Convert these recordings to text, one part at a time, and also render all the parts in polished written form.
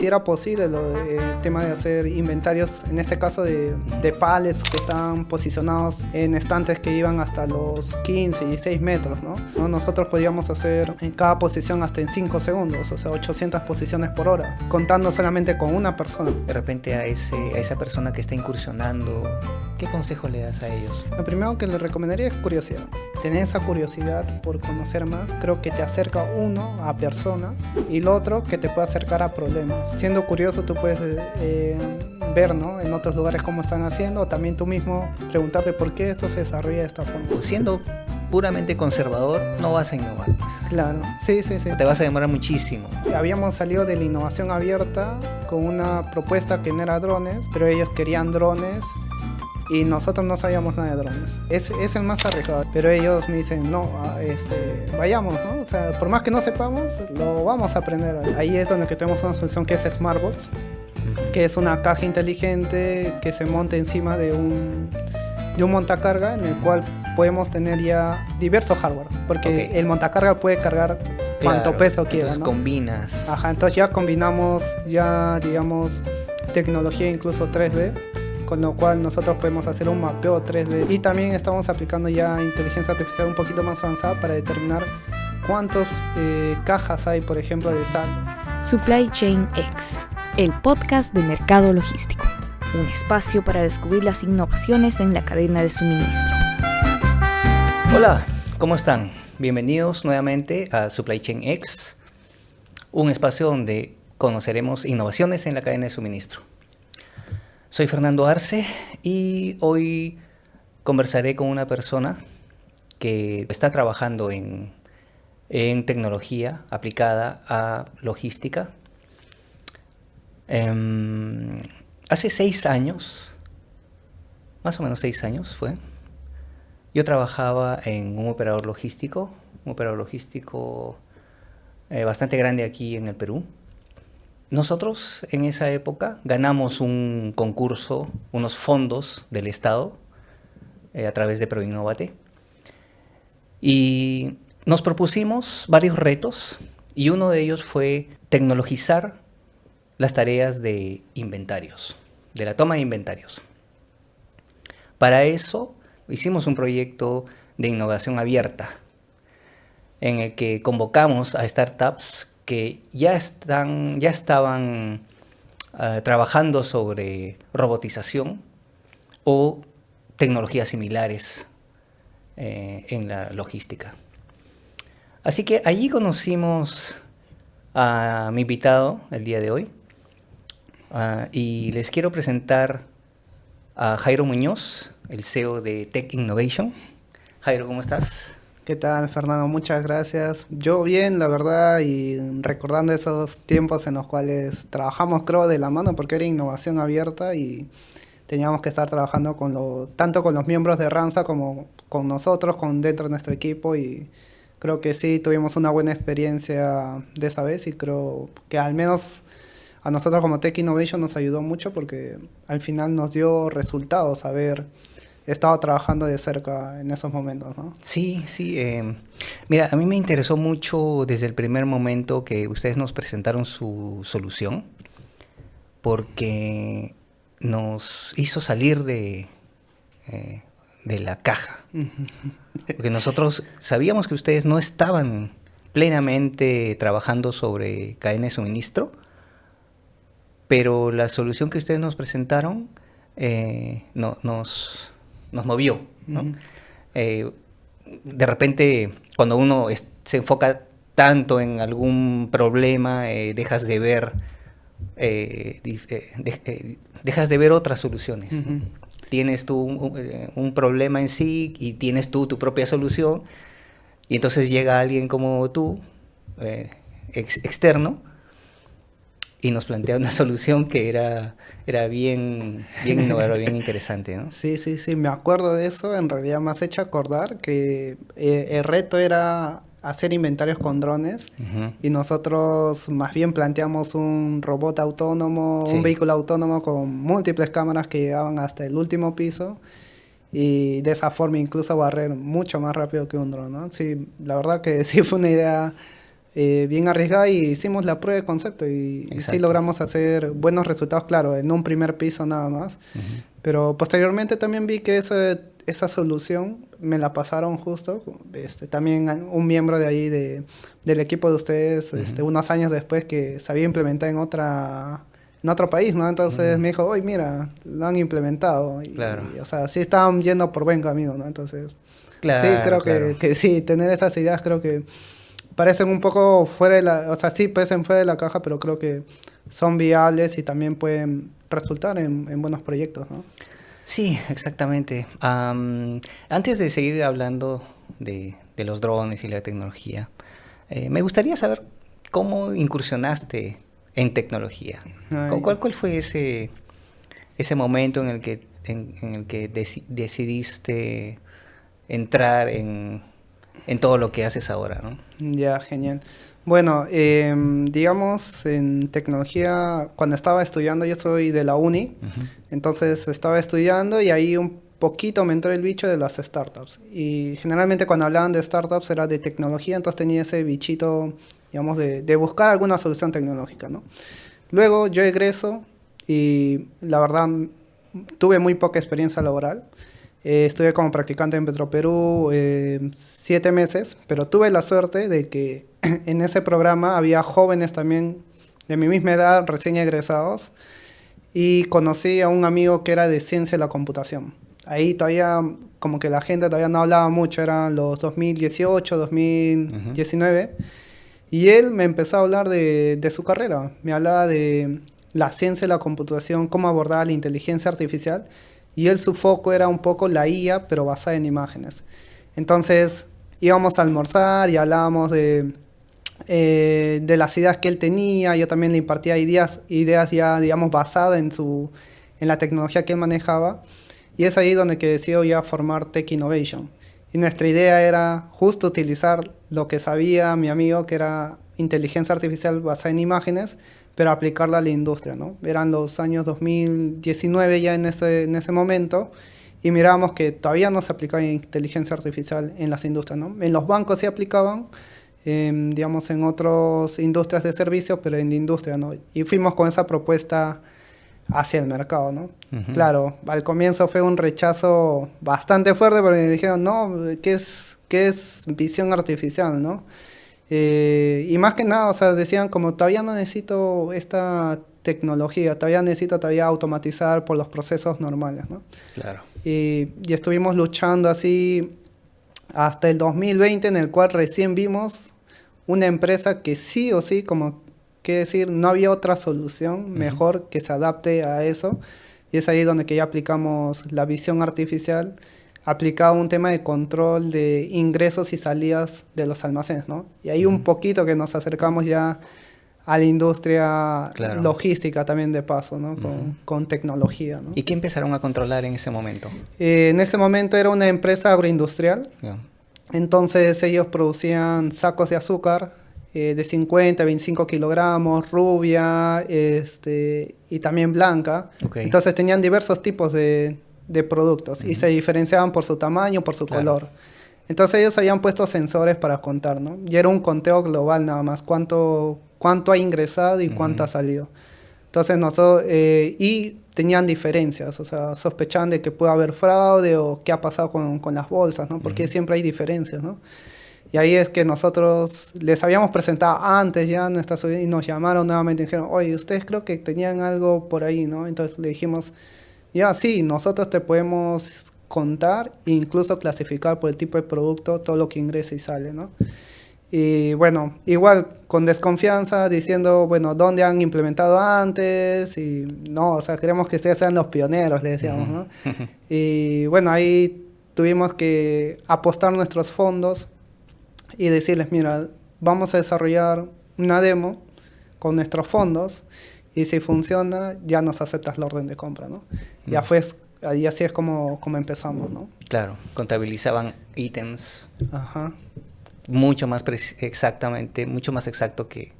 si era posible el tema de hacer inventarios, en este caso de pallets que están posicionados en estantes que iban hasta los 15 y 16 metros, ¿no? Nosotros podíamos hacer en cada posición hasta en 5 segundos, o sea, 800 posiciones por hora, contando solamente con una persona. De repente a esa persona que está incursionando, ¿qué consejo le das a ellos? Lo primero que le recomendaría es curiosidad. Tener esa curiosidad por conocer más, creo que te acerca uno a personas y lo otro que te puede acercar a problemas. Siendo curioso tú puedes ver, ¿no?, en otros lugares cómo están haciendo, o también tú mismo preguntarte por qué esto se desarrolla de esta forma. Siendo puramente conservador, no vas a innovar, pues. Claro, sí. Te vas a demorar muchísimo. Habíamos salido de la innovación abierta con una propuesta que no era drones, pero ellos querían drones y nosotros no sabíamos nada de drones. Es el más arriesgado, pero ellos me dicen, no, vayamos, ¿no? O sea, por más que no sepamos, lo vamos a aprender. Ahí es donde que tenemos una solución que es SmartBox, que es una caja inteligente que se monta encima de un montacarga en el cual podemos tener ya diversos hardware, porque el montacarga puede cargar cuanto peso quiera, ¿no? Combinas. Ajá, entonces ya combinamos, digamos, tecnología incluso 3D, con lo cual nosotros podemos hacer un mapeo 3D y también estamos aplicando ya inteligencia artificial un poquito más avanzada para determinar cuántas cajas hay, por ejemplo, de sal. Supply Chain X, el podcast de mercado logístico. Un espacio para descubrir las innovaciones en la cadena de suministro. Hola, ¿cómo están? Bienvenidos nuevamente a Supply Chain X, un espacio donde conoceremos innovaciones en la cadena de suministro. Soy Fernando Arce y hoy conversaré con una persona que está trabajando en tecnología aplicada a logística. Hace 6 años, más o menos 6 años fue, yo trabajaba en un operador logístico bastante grande aquí en el Perú. Nosotros en esa época ganamos un concurso, unos fondos del Estado a través de Proinnovate y nos propusimos varios retos y uno de ellos fue tecnologizar las tareas de inventarios, de la toma de inventarios. Para eso hicimos un proyecto de innovación abierta en el que convocamos a startups que ya estaban trabajando sobre robotización o tecnologías similares en la logística. Así que allí conocimos a mi invitado el día de hoy y les quiero presentar a Jairo Muñoz, el CEO de Tech Innovation. Jairo, ¿cómo estás? ¿Qué tal, Fernando? Muchas gracias. Yo bien, la verdad, y recordando esos tiempos en los cuales trabajamos, creo, de la mano, porque era innovación abierta y teníamos que estar trabajando tanto con los miembros de Ranza como con nosotros, dentro de nuestro equipo, y creo que sí, tuvimos una buena experiencia de esa vez y creo que al menos a nosotros como Tech Innovation nos ayudó mucho porque al final nos dio resultados haber estado trabajando de cerca en esos momentos, ¿no? Sí. Mira, a mí me interesó mucho desde el primer momento que ustedes nos presentaron su solución, porque nos hizo salir de la caja. Porque nosotros sabíamos que ustedes no estaban plenamente trabajando sobre cadena de suministro, pero la solución que ustedes nos presentaron nos movió, ¿no? De repente, cuando uno se enfoca tanto en algún problema, dejas de ver otras soluciones. Uh-huh. Tienes tú un problema en sí y tienes tú tu propia solución, y entonces llega alguien como tú, externo, y nos plantea una solución que era bien innovadora, bien interesante, ¿no? Sí, me acuerdo de eso. En realidad me has hecho acordar que el reto era hacer inventarios con drones. Uh-huh. Y nosotros más bien planteamos un robot autónomo, sí, un vehículo autónomo con múltiples cámaras que llegaban hasta el último piso y de esa forma incluso barrer mucho más rápido que un dron, ¿no? Sí, la verdad que sí fue una idea bien arriesgada y hicimos la prueba de concepto y sí Exacto. logramos hacer buenos resultados, claro, en un primer piso nada más. Pero posteriormente también vi que esa solución me la pasaron justo, también un miembro de ahí del equipo de ustedes, unos años después que se había implementado en otro país, ¿no? Entonces me dijo, oye, mira, lo han implementado. Claro. O sea, sí estaban yendo por buen camino, ¿no? Entonces, Claro, sí, creo claro. que sí, tener esas ideas creo que parecen un poco fuera de la, o sea, sí parecen fuera de la caja, pero creo que son viables y también pueden resultar en buenos proyectos, ¿no? Sí, exactamente. Antes de seguir hablando de los drones y la tecnología, me gustaría saber cómo incursionaste en tecnología. Ay. ¿Cuál fue ese momento en el que, en el que decidiste entrar en todo lo que haces ahora, ¿no? Ya, genial. Bueno, digamos, en tecnología, cuando estaba estudiando, yo soy de la uni, entonces estaba estudiando y ahí un poquito me entró el bicho de las startups. Y generalmente cuando hablaban de startups era de tecnología, entonces tenía ese bichito, digamos, de buscar alguna solución tecnológica, ¿no? Luego yo egreso y la verdad tuve muy poca experiencia laboral. Estuve como practicante en Petroperú 7 meses, pero tuve la suerte de que en ese programa había jóvenes también de mi misma edad, recién egresados, y conocí a un amigo que era de ciencia de la computación. Ahí todavía, como que la gente todavía no hablaba mucho, eran los 2018, 2019, y él me empezó a hablar de su carrera. Me hablaba de la ciencia de la computación, cómo abordar la inteligencia artificial, y él su foco era un poco la IA, pero basada en imágenes. Entonces íbamos a almorzar y hablábamos de las ideas que él tenía, yo también le impartía ideas ya, digamos, basadas en la tecnología que él manejaba, y es ahí donde que decido ya formar Tech Innovation. Y nuestra idea era justo utilizar lo que sabía mi amigo, que era inteligencia artificial basada en imágenes, pero aplicarla a la industria, ¿no? Eran los años 2019 ya en ese momento, y mirábamos que todavía no se aplicaba inteligencia artificial en las industrias, ¿no? En los bancos sí aplicaban, digamos, en otras industrias de servicios, pero en la industria, ¿no? Y fuimos con esa propuesta hacia el mercado, ¿no? Claro, al comienzo fue un rechazo bastante fuerte, porque dijeron, no, ¿qué es visión artificial, no? Y más que nada, o sea, decían como todavía no necesito esta tecnología, todavía necesito automatizar por los procesos normales, ¿no? Claro. Y estuvimos luchando así hasta el 2020, en el cual recién vimos una empresa que sí o sí, como que decir, no había otra solución mejor que se adapte a eso. Y es ahí donde que ya aplicamos la visión artificial, aplicado un tema de control de ingresos y salidas de los almacenes, ¿no? Y ahí un poquito que nos acercamos ya a la industria Claro. logística también de paso, ¿no? Con tecnología, ¿no? ¿Y qué empezaron a controlar en ese momento? En ese momento era una empresa agroindustrial, Ya. entonces ellos producían sacos de azúcar de 50, 25 kilogramos, rubia, y también blanca. Ok. Entonces tenían diversos tipos de productos y se diferenciaban por su tamaño, por su Claro. color. Entonces ellos habían puesto sensores para contar, ¿no? Y era un conteo global nada más, cuánto ha ingresado y cuánto ha salido. Entonces nosotros, y tenían diferencias, o sea, sospechaban de que puede haber fraude o qué ha pasado con las bolsas, ¿no? Porque siempre hay diferencias, ¿no? Y ahí es que nosotros les habíamos presentado antes ya y nos llamaron nuevamente y dijeron, oye, ustedes creo que tenían algo por ahí, ¿no? Entonces le dijimos, ya, sí, nosotros te podemos contar e incluso clasificar por el tipo de producto todo lo que ingresa y sale, ¿no? Y bueno, igual con desconfianza diciendo, bueno, ¿dónde han implementado antes? Y no, o sea, queremos que ustedes sean los pioneros, le decíamos, ¿no? Y bueno, ahí tuvimos que apostar nuestros fondos y decirles, mira, vamos a desarrollar una demo con nuestros fondos y si funciona ya nos aceptas la orden de compra, ¿no? Ya fue, y así es como empezamos, ¿no? Claro, contabilizaban ítems Ajá. mucho más exactamente, mucho más exacto que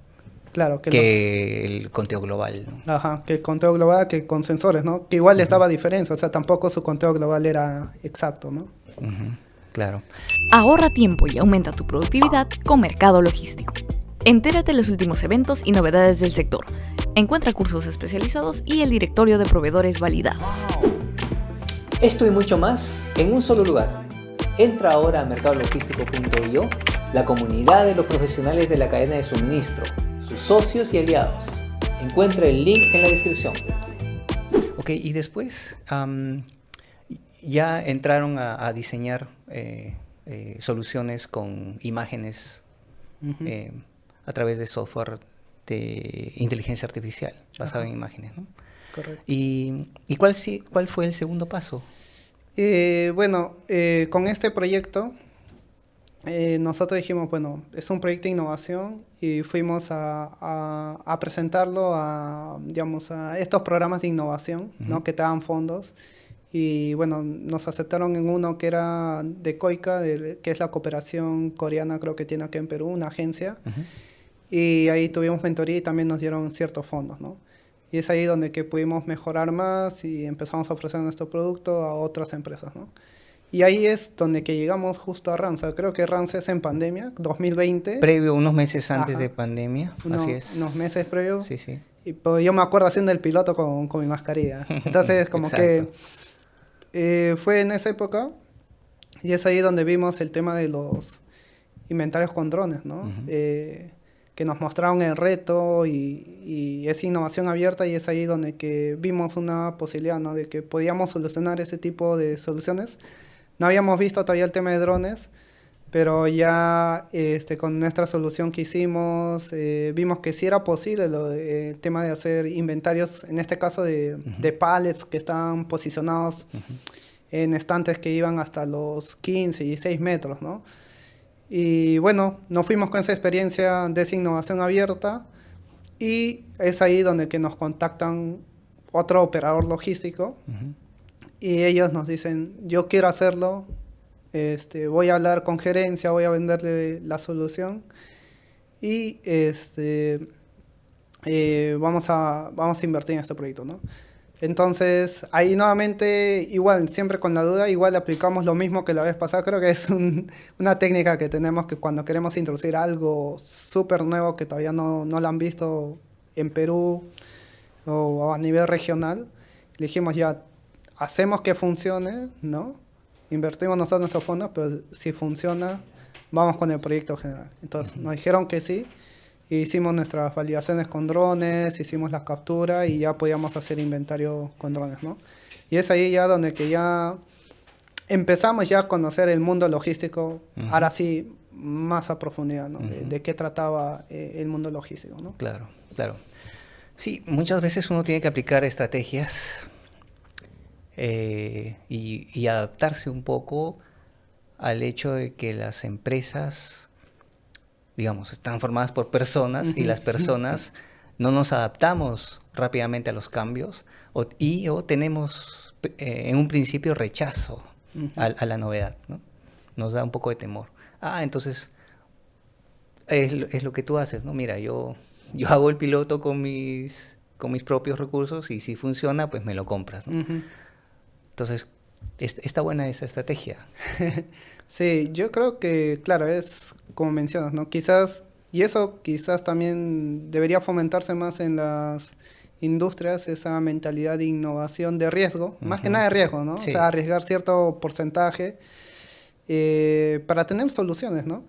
Claro, el conteo global, ¿no? Ajá, que el conteo global, que con sensores, ¿no? Que igual les daba diferencia, o sea, tampoco su conteo global era exacto, ¿no? Claro. Ahorra tiempo y aumenta tu productividad con Mercado Logístico. Entérate de los últimos eventos y novedades del sector. Encuentra cursos especializados y el directorio de proveedores validados. Esto y mucho más en un solo lugar. Entra ahora a mercadologístico.io, la comunidad de los profesionales de la cadena de suministro, sus socios y aliados. Encuentra el link en la descripción. Ok, y después ya entraron a diseñar soluciones con imágenes a través de software de inteligencia artificial basado en imágenes, ¿no? Correcto. ¿Y cuál fue el segundo paso? Con este proyecto nosotros dijimos, bueno, es un proyecto de innovación y fuimos a presentarlo digamos, a estos programas de innovación, ¿no? Que te dan fondos. Y bueno, nos aceptaron en uno que era de COICA, que es la cooperación coreana, creo que tiene aquí en Perú, una agencia. Y ahí tuvimos mentoría y también nos dieron ciertos fondos, ¿no? Y es ahí donde que pudimos mejorar más y empezamos a ofrecer nuestro producto a otras empresas, ¿no? Y ahí es donde que llegamos justo a Randstad. Creo que Randstad es en pandemia, 2020. Previo, unos meses antes de pandemia, así es. Unos meses previos. Sí, sí. Y pues, yo me acuerdo haciendo el piloto con mi mascarilla. Entonces, como que fue en esa época y es ahí donde vimos el tema de los inventarios con drones, ¿no? Que nos mostraron el reto y es innovación abierta y es ahí donde que vimos una posibilidad, ¿no? De que podíamos solucionar ese tipo de soluciones. No habíamos visto todavía el tema de drones, pero ya con nuestra solución que hicimos, vimos que sí era posible el tema de hacer inventarios, en este caso de pallets que estaban posicionados en estantes que iban hasta los 15 y 6 metros, ¿no? Y bueno, nos fuimos con esa experiencia de esa innovación abierta y es ahí donde que nos contactan otro operador logístico y ellos nos dicen, yo quiero hacerlo, voy a hablar con gerencia, voy a venderle la solución y vamos a invertir en este proyecto, ¿no? Entonces, ahí nuevamente, igual, siempre con la duda, igual aplicamos lo mismo que la vez pasada. Creo que es una técnica que tenemos que cuando queremos introducir algo súper nuevo que todavía no lo han visto en Perú o a nivel regional, le dijimos ya, hacemos que funcione, ¿no? Invertimos nosotros nuestros fondos, pero si funciona, vamos con el proyecto general. Entonces, nos dijeron que sí. Hicimos nuestras validaciones con drones, hicimos las capturas y ya podíamos hacer inventario con drones, ¿no? Y es ahí ya donde que ya empezamos ya a conocer el mundo logístico, ahora sí, más a profundidad, ¿no? De qué trataba el mundo logístico, ¿no? Claro, claro. Sí, muchas veces uno tiene que aplicar estrategias y adaptarse un poco al hecho de que las empresas, digamos, están formadas por personas y las personas no nos adaptamos rápidamente a los cambios o tenemos en un principio rechazo a la novedad, ¿no? Nos da un poco de temor. Entonces es lo que tú haces, ¿no? Mira, yo hago el piloto con mis propios recursos y si funciona, pues me lo compras, ¿no? Entonces, está buena esa estrategia. Sí, yo creo que, claro, es como mencionas, ¿no? Quizás, y eso quizás también debería fomentarse más en las industrias, esa mentalidad de innovación de riesgo, más que nada de riesgo, ¿no? Sí. O sea, arriesgar cierto porcentaje para tener soluciones, ¿no?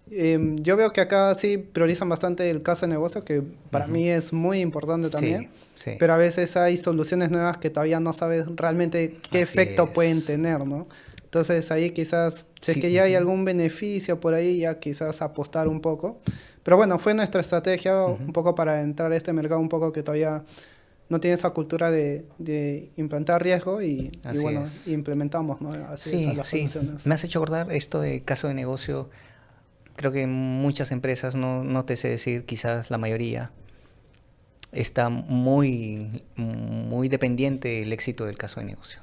Yo veo que acá sí priorizan bastante el caso de negocio, que para mí es muy importante también, Sí. pero a veces hay soluciones nuevas que todavía no sabes realmente qué Así efecto es. pueden tener, ¿no? Entonces ahí quizás, si es que ya hay algún beneficio por ahí, ya quizás apostar un poco. Pero bueno, fue nuestra estrategia un poco para entrar a este mercado un poco que todavía no tiene esa cultura de implantar riesgo y bueno, implementamos, ¿no? Así es, las soluciones. Me has hecho acordar esto de caso de negocio. Creo que muchas empresas, no te sé decir, quizás la mayoría, está muy, muy dependiente del éxito del caso de negocio.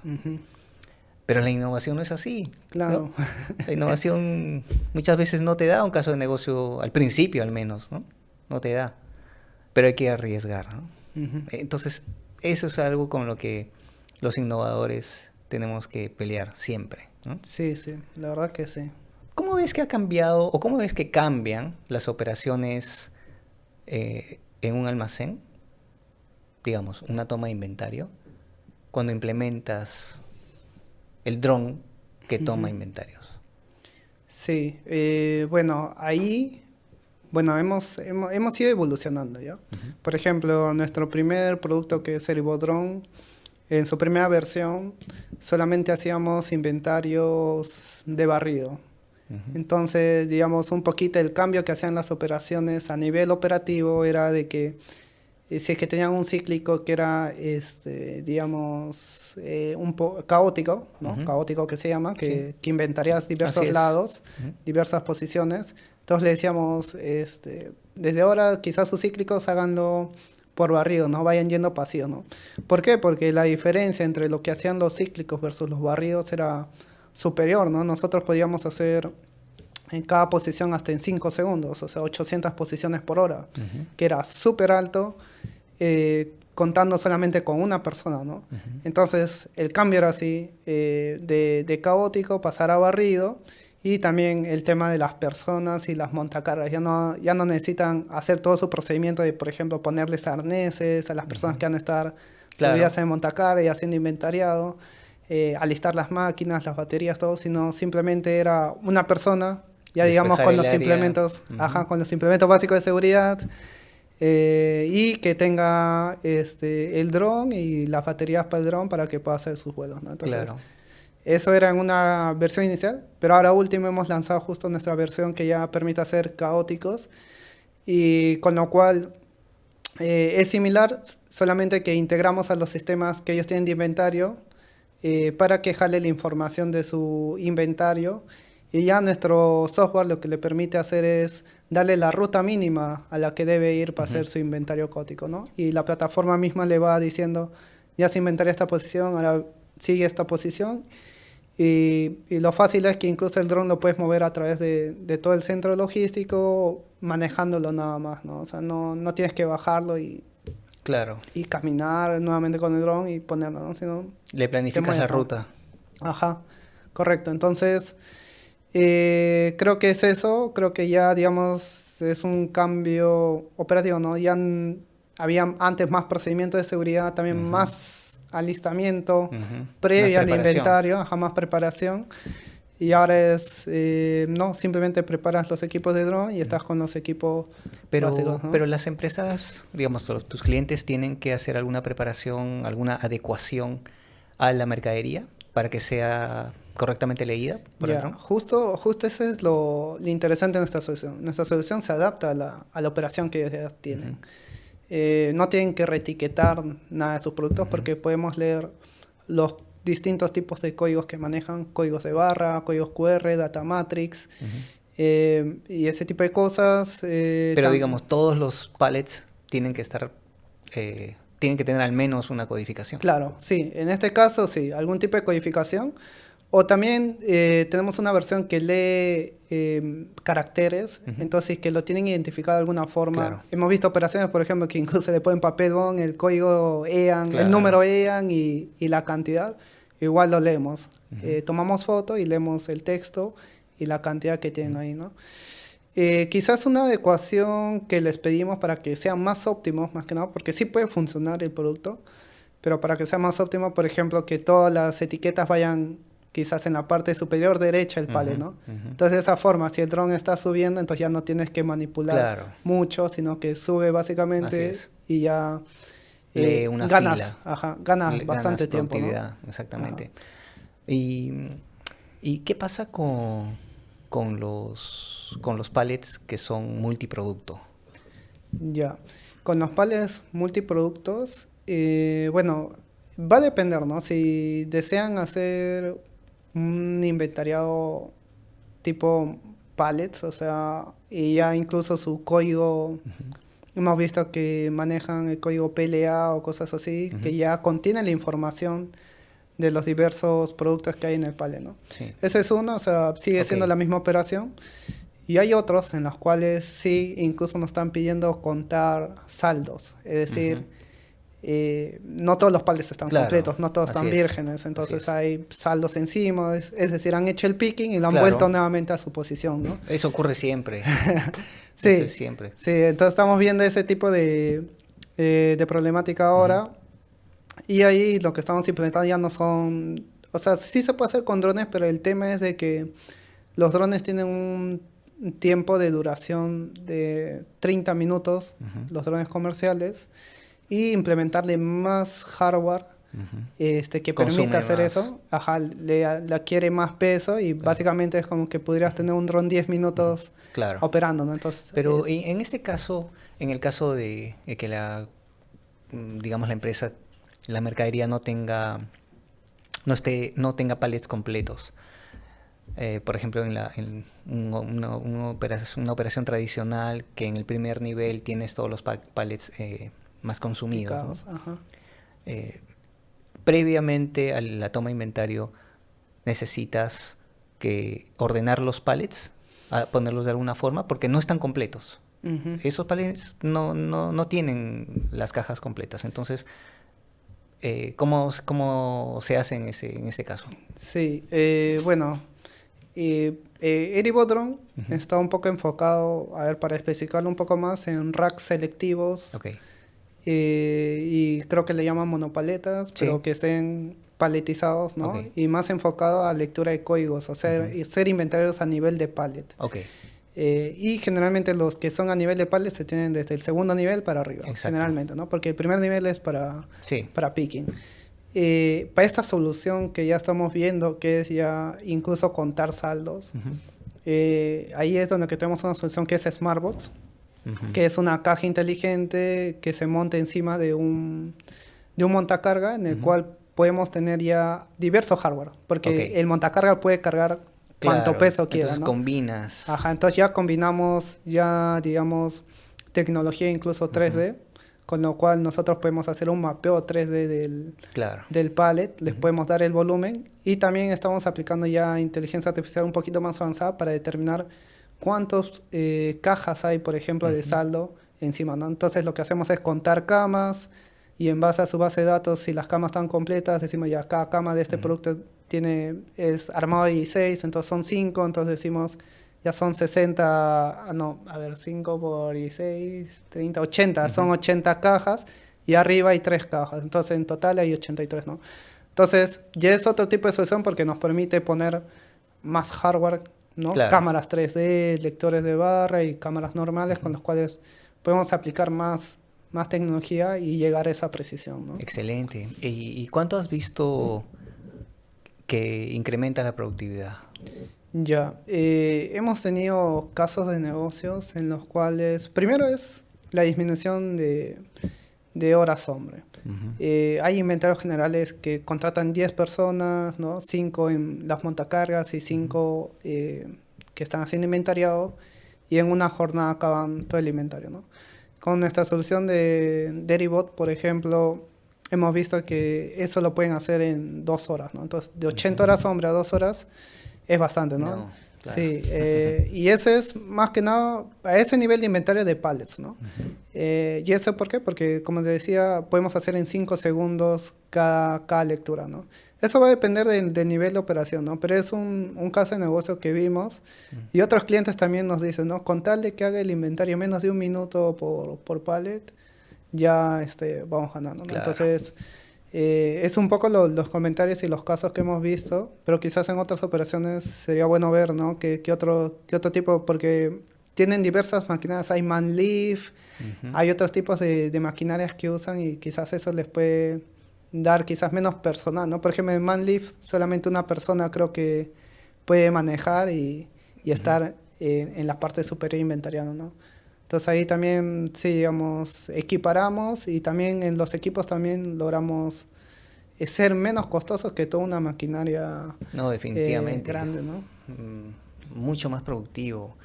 Pero la innovación no es así. Claro. ¿No? La innovación muchas veces no te da un caso de negocio, al principio al menos, ¿no? No te da. Pero hay que arriesgar, ¿no? Entonces, eso es algo con lo que los innovadores tenemos que pelear siempre, ¿no? Sí, la verdad que sí. ¿Cómo ves que ha cambiado o cómo ves que cambian las operaciones en un almacén, digamos, una toma de inventario, cuando implementas el dron que toma inventarios? Sí, bueno, ahí, bueno, hemos ido evolucionando, ¿ya? Por ejemplo, nuestro primer producto, que es el Ibodrone, en su primera versión solamente hacíamos inventarios de barrido. Entonces, digamos, un poquito el cambio que hacían las operaciones a nivel operativo era de que si es que tenían un cíclico que era, digamos, caótico, ¿no? Caótico que se llama, que inventarías diversos lados, diversas posiciones. Entonces le decíamos, desde ahora quizás sus cíclicos háganlo por barrido, no vayan yendo pasivos, ¿no? ¿Por qué? Porque la diferencia entre lo que hacían los cíclicos versus los barridos era superior, ¿no? Nosotros podíamos hacer en cada posición hasta en 5 segundos, o sea, 800 posiciones por hora, que era súper alto, contando solamente con una persona, ¿no? Entonces, el cambio era así, de caótico pasar a barrido, y también el tema de las personas y las montacargas. Ya no necesitan hacer todo su procedimiento de, por ejemplo, ponerles arneses a las personas que van a estar subidas en montacarga y haciendo inventariado, alistar las máquinas, las baterías, todo, sino simplemente era una persona, ya digamos, con los implementos, con los implementos básicos de seguridad, y que tenga el dron y las baterías para el dron para que pueda hacer sus vuelos, ¿no? Entonces, eso era en una versión inicial, pero ahora último hemos lanzado justo nuestra versión que ya permite hacer caóticos, y con lo cual es similar, solamente que integramos a los sistemas que ellos tienen de inventario para que jale la información de su inventario, y ya nuestro software lo que le permite hacer es darle la ruta mínima a la que debe ir para hacer su inventario caótico, ¿no? Y la plataforma misma le va diciendo, ya se inventaría esta posición, ahora sigue esta posición. Y lo fácil es que incluso el dron lo puedes mover a través de todo el centro logístico, manejándolo nada más, ¿no? O sea, no tienes que bajarlo y caminar nuevamente con el dron y ponerlo, ¿no? Sino le planificas la ruta. Ajá, correcto. Entonces, creo que es eso. Creo que ya, digamos, es un cambio operativo, ¿no? Ya había antes más procedimientos de seguridad, también más alistamiento previo al inventario, jamás preparación, y ahora es no, simplemente preparas los equipos de drone y estás con los equipos básicos, ¿no? Pero las empresas, digamos, tus clientes tienen que hacer alguna preparación, alguna adecuación a la mercadería para que sea correctamente leída por el drone. Justo eso es lo interesante de nuestra solución. Nuestra solución se adapta a la operación que ellos ya tienen. No tienen que reetiquetar nada de sus productos porque podemos leer los distintos tipos de códigos que manejan, códigos de barra, códigos QR, data matrix, y ese tipo de cosas. Pero digamos, todos los pallets tienen que estar, tienen que tener al menos una codificación. Claro, sí, en este caso sí, algún tipo de codificación. O también tenemos una versión que lee caracteres, entonces que lo tienen identificado de alguna forma. Hemos visto operaciones, por ejemplo, que incluso le ponen papel bond, el código EAN, el número EAN y la cantidad. Igual lo leemos. Tomamos foto y leemos el texto y la cantidad que tienen ahí, ¿no? Quizás una adecuación que les pedimos para que sean más óptimos, más que nada, porque sí puede funcionar el producto, pero para que sea más óptimo, por ejemplo, que todas las etiquetas vayan quizás en la parte superior derecha del pallet, ¿no? Entonces, de esa forma, si el dron está subiendo, entonces ya no tienes que manipular mucho, sino que sube básicamente y ya lee una ganas, fila. Ganas bastante tiempo, ¿no? Exactamente. ¿Y qué pasa con los pallets que son multiproducto? Ya, con los pallets multiproductos, bueno, va a depender, ¿no? Si desean hacer un inventariado tipo pallets, o sea, y ya incluso su código, hemos visto que manejan el código PLA o cosas así, que ya contiene la información de los diversos productos que hay en el pallet, ¿no? Sí. Ese es uno, o sea, sigue siendo la misma operación. Y hay otros en los cuales sí, incluso nos están pidiendo contar saldos, es decir, no todos los pallets están Claro, completos, no todos así están es, vírgenes, entonces así es. hay saldos encima, es decir, han hecho el picking y lo han Claro. vuelto nuevamente a su posición, ¿no? Eso ocurre siempre. Sí, Eso es siempre. sí, entonces estamos viendo ese tipo de problemática ahora. Y ahí lo que estamos implementando ya no son... O sea, sí se puede hacer con drones, pero el tema es de que los drones tienen un tiempo de duración de 30 minutos, los drones comerciales, y implementarle más hardware que Consume permita hacer más. eso, le adquiere más peso y básicamente es como que podrías tener un dron 10 minutos Claro. operando, ¿no? Entonces, Pero en este caso, en el caso de que digamos, la empresa, la mercadería no tenga pallets completos. Por ejemplo, en una operación tradicional que en el primer nivel tienes todos los pallets más consumidos, ¿no? picados, ajá. Previamente a la toma de inventario necesitas que ordenar los pallets, ponerlos de alguna forma, porque no están completos. Ujú. Esos pallets no tienen las cajas completas. Entonces, ¿cómo se hace en ese caso? Sí, bueno, Eribodron está un poco enfocado, a ver, para especificarlo un poco más, en racks selectivos, Ok. y creo que le llaman monopaletas, Sí. pero que estén paletizados, ¿no? Ok. Y más enfocado a lectura de códigos, o sea, y ser inventarios a nivel de pallet. Ok. Y generalmente los que son a nivel de pallet se tienen desde el segundo nivel para arriba, Exacto. generalmente, ¿no? Porque el primer nivel es Sí. para picking. Para esta solución que ya estamos viendo, que es ya incluso contar saldos, ahí es donde que tenemos una solución que es SmartBox, que es una caja inteligente que se monta encima de un montacarga en el cual podemos tener ya diversos hardware, porque Ok. el montacarga puede cargar cuanto Claro. peso quiera, Entonces ¿no? combinas. Ajá, entonces ya combinamos ya, digamos, tecnología incluso 3D, con lo cual nosotros podemos hacer un mapeo 3D Claro. del pallet, les podemos dar el volumen y también estamos aplicando ya inteligencia artificial un poquito más avanzada para determinar cuántas cajas hay, por ejemplo, de saldo encima, ¿no? Entonces lo que hacemos es contar camas y en base a su base de datos, si las camas están completas, decimos ya cada cama de este producto es armado de 16, entonces son 5, entonces decimos ya son 60, 5 por 16, 30, 80, son 80 cajas y arriba hay 3 cajas, entonces en total hay 83, ¿no? Entonces ya es otro tipo de solución porque nos permite poner más hardware, ¿no? Claro. Cámaras 3D, lectores de barra y cámaras normales con los cuales podemos aplicar más tecnología y llegar a esa precisión, ¿no? Excelente. ¿Y cuánto has visto que incrementa la productividad? Ya, hemos tenido casos de negocios en los cuales, primero es la disminución de horas hombre. Hay inventarios generales que contratan 10 personas, ¿no? 5 en las montacargas y 5 que están haciendo inventariado y en una jornada acaban todo el inventario, ¿no? Con nuestra solución de Deribot, por ejemplo, hemos visto que eso lo pueden hacer en 2 horas, ¿no? Entonces, de 80 horas hombre a 2 horas es bastante, ¿no? No, claro. Sí, y eso es más que nada a ese nivel de inventario de pallets, ¿no? ¿Y eso por qué? Porque, como te decía, podemos hacer en 5 segundos cada lectura, ¿no? Eso va a depender del nivel de operación, ¿no? Pero es un caso de negocio que vimos y otros clientes también nos dicen, ¿no? Con tal de que haga el inventario menos de 1 minuto por pallet, ya vamos ganando, ¿no? Claro. Entonces, es un poco los comentarios y los casos que hemos visto, pero quizás en otras operaciones sería bueno ver, ¿no? ¿Qué otro tipo? Porque tienen diversas maquinarias, hay ManLive, hay otros tipos de maquinarias que usan y quizás eso les puede dar quizás menos personal, ¿no? Por ejemplo, en ManLive solamente una persona creo que puede manejar y estar en la parte superior inventariando, ¿no? Entonces ahí también, sí, digamos, equiparamos y también en los equipos también logramos ser menos costosos que toda una maquinaria No, definitivamente. grande, ¿no? Mucho más productivo.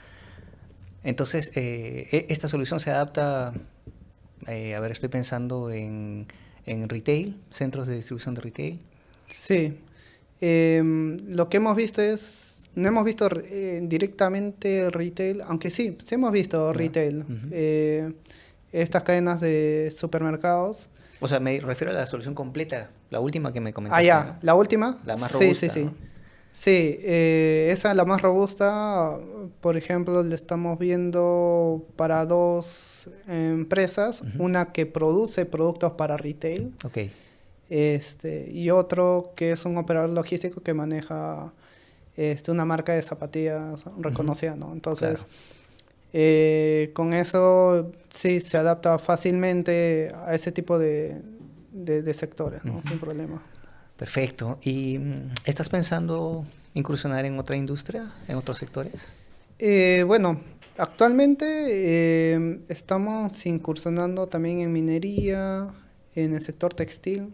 Entonces, esta solución se adapta, a ver, estoy pensando en retail, centros de distribución de retail. Sí. Lo que hemos visto no hemos visto directamente retail, aunque sí hemos visto retail. Estas cadenas de supermercados O sea, me refiero a la solución completa, la última que me comentaste. Ya, ¿no? la última. La más Sí, robusta, sí. ¿no? Sí, esa es la más robusta. Por ejemplo, le estamos viendo para dos empresas, una que produce productos para retail, Ok. y otro que es un operador logístico que maneja una marca de zapatillas reconocida, ¿no? Entonces, Claro. con eso sí se adapta fácilmente a ese tipo de sectores, ¿no? Sin problema. Perfecto. ¿Y estás pensando incursionar en otra industria, en otros sectores? Bueno, actualmente estamos incursionando también en minería, en el sector textil,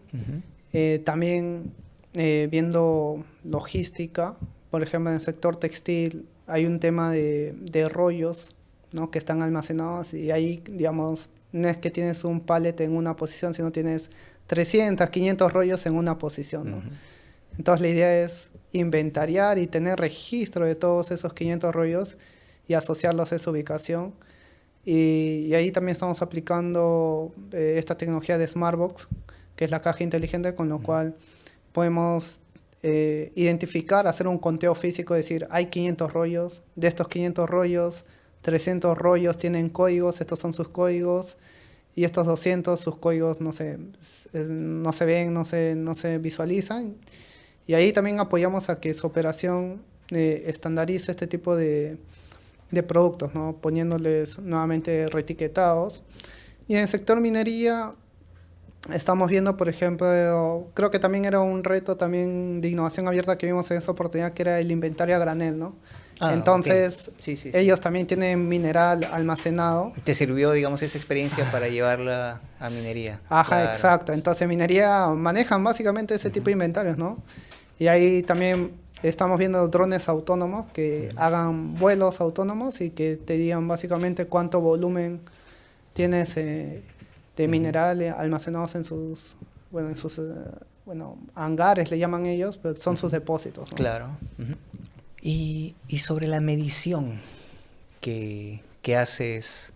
también viendo logística. Por ejemplo, en el sector textil hay un tema de rollos, ¿no? Que están almacenados y ahí, digamos, no es que tienes un pallet en una posición, sino tienes 300, 500 rollos en una posición, ¿no? Entonces la idea es inventariar y tener registro de todos esos 500 rollos y asociarlos a esa ubicación. Y ahí también estamos aplicando esta tecnología de Smartbox, que es la caja inteligente, con lo cual podemos identificar, hacer un conteo físico, decir, hay 500 rollos, de estos 500 rollos, 300 rollos tienen códigos, estos son sus códigos, y estos 200, sus códigos no se ven, no se visualizan. Y ahí también apoyamos a que su operación estandarice este tipo de productos, ¿no? Poniéndoles nuevamente reetiquetados. Y en el sector minería estamos viendo, por ejemplo, creo que también era un reto también de innovación abierta que vimos en esa oportunidad, que era el inventario a granel, ¿no? Entonces, okay. Sí. ellos también tienen mineral almacenado. ¿Te sirvió, digamos, esa experiencia para llevarla a minería? Ajá, Claro. exacto. Entonces, minería manejan básicamente ese tipo de inventarios, ¿no? Y ahí también estamos viendo drones autónomos que hagan vuelos autónomos y que te digan básicamente cuánto volumen tienes de mineral almacenados en sus hangares, le llaman ellos, pero son sus depósitos, ¿no? Claro. Y sobre la medición que haces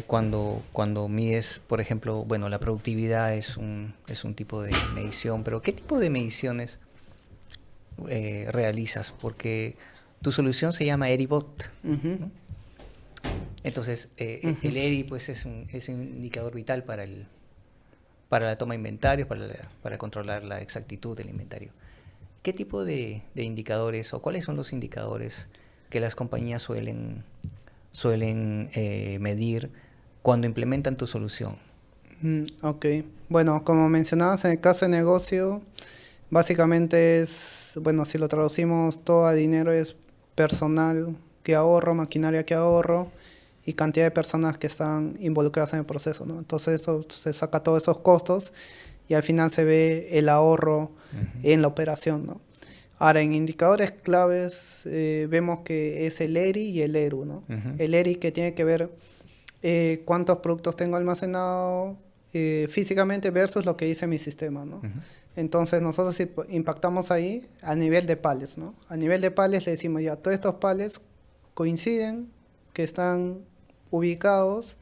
cuando mides, por ejemplo, bueno, la productividad es un tipo de medición, pero ¿qué tipo de mediciones realizas? Porque tu solución se llama ERIBot, ¿no? Entonces, el ERI pues es un indicador vital para la toma de inventario, para controlar la exactitud del inventario. ¿Qué tipo de indicadores o cuáles son los indicadores que las compañías suelen medir cuando implementan tu solución? Ok. Bueno, como mencionabas, en el caso de negocio, básicamente es, bueno, si lo traducimos todo a dinero, es personal que ahorro, maquinaria que ahorro y cantidad de personas que están involucradas en el proceso, ¿no? Entonces eso se saca todos esos costos y al final se ve el ahorro en la operación, ¿no? Ahora, en indicadores claves vemos que es el ERI y el ERU, ¿no? El ERI que tiene que ver cuántos productos tengo almacenados físicamente versus lo que dice mi sistema, ¿no? Entonces nosotros impactamos ahí a nivel de pallets, ¿no? A nivel de pallets le decimos ya, todos estos pallets coinciden que están ubicados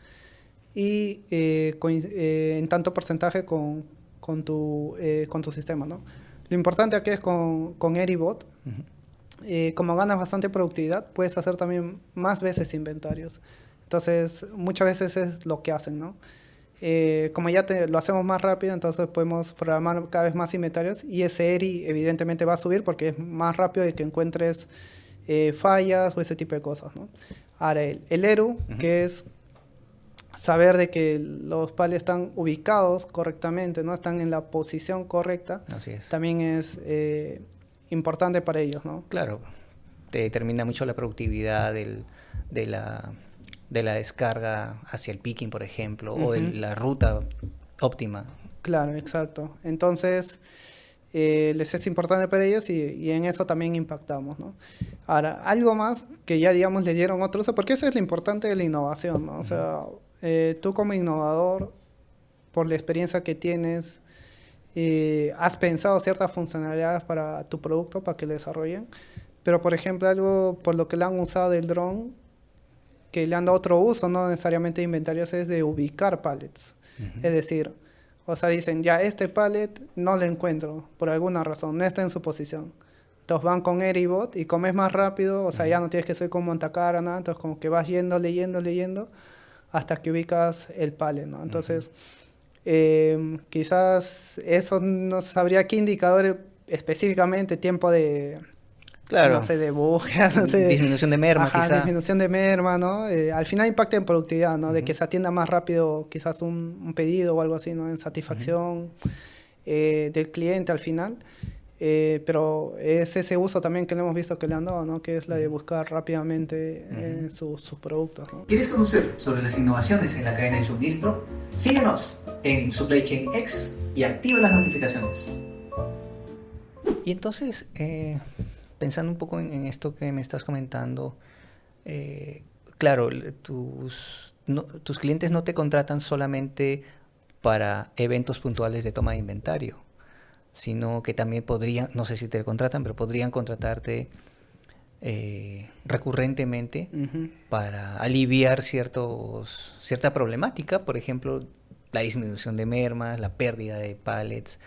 y en tanto porcentaje con tu sistema, ¿no? Lo importante aquí es con ERIBot, como ganas bastante productividad, puedes hacer también más veces inventarios. Entonces, muchas veces es lo que hacen, ¿no? Como ya lo hacemos más rápido, entonces podemos programar cada vez más inventarios y ese ERI evidentemente va a subir porque es más rápido de que encuentres fallas o ese tipo de cosas, ¿no? Ahora, el ERU, que es saber de que los pallets están ubicados correctamente, ¿no? Están en la posición correcta. Así es. También es importante para ellos, ¿no? Claro, te determina mucho la productividad de la descarga hacia el picking, por ejemplo, o de la ruta óptima. Claro, exacto. Entonces, les es importante para ellos y en eso también impactamos, ¿no? Ahora, algo más que ya, digamos, le dieron otro uso, porque eso es lo importante de la innovación, ¿no? O sea, tú como innovador, por la experiencia que tienes, has pensado ciertas funcionalidades para tu producto, para que lo desarrollen, pero por ejemplo algo por lo que le han usado el dron, que le han dado otro uso, no necesariamente de inventarios, es de ubicar pallets. Es decir, O sea, dicen, ya este pallet no lo encuentro por alguna razón, no está en su posición. Entonces van con Eribot y como es más rápido, o sea, ya no tienes que subir con montacara, nada, entonces como que vas yendo, leyendo, hasta que ubicas el pallet, ¿no? Entonces, quizás eso no sabría qué indicadores específicamente, tiempo de, Claro. no sé, de búsqueda, no sé. Disminución de merma, Ajá, quizá. disminución de merma, ¿no? Al final impacta en productividad, ¿no? De que se atienda más rápido quizás un pedido o algo así, ¿no? En satisfacción del cliente al final. Pero es ese uso también que le hemos visto que le han dado, ¿no? Que es la de buscar rápidamente sus productos, ¿no? ¿Quieres conocer sobre las innovaciones en la cadena de suministro? Síguenos en Supply Chain X y activa las notificaciones. Y entonces, pensando un poco en esto que me estás comentando, claro, tus clientes no te contratan solamente para eventos puntuales de toma de inventario, sino que también podrían, no sé si te contratan, pero podrían contratarte recurrentemente para aliviar cierta problemática, por ejemplo, la disminución de mermas, la pérdida de pallets.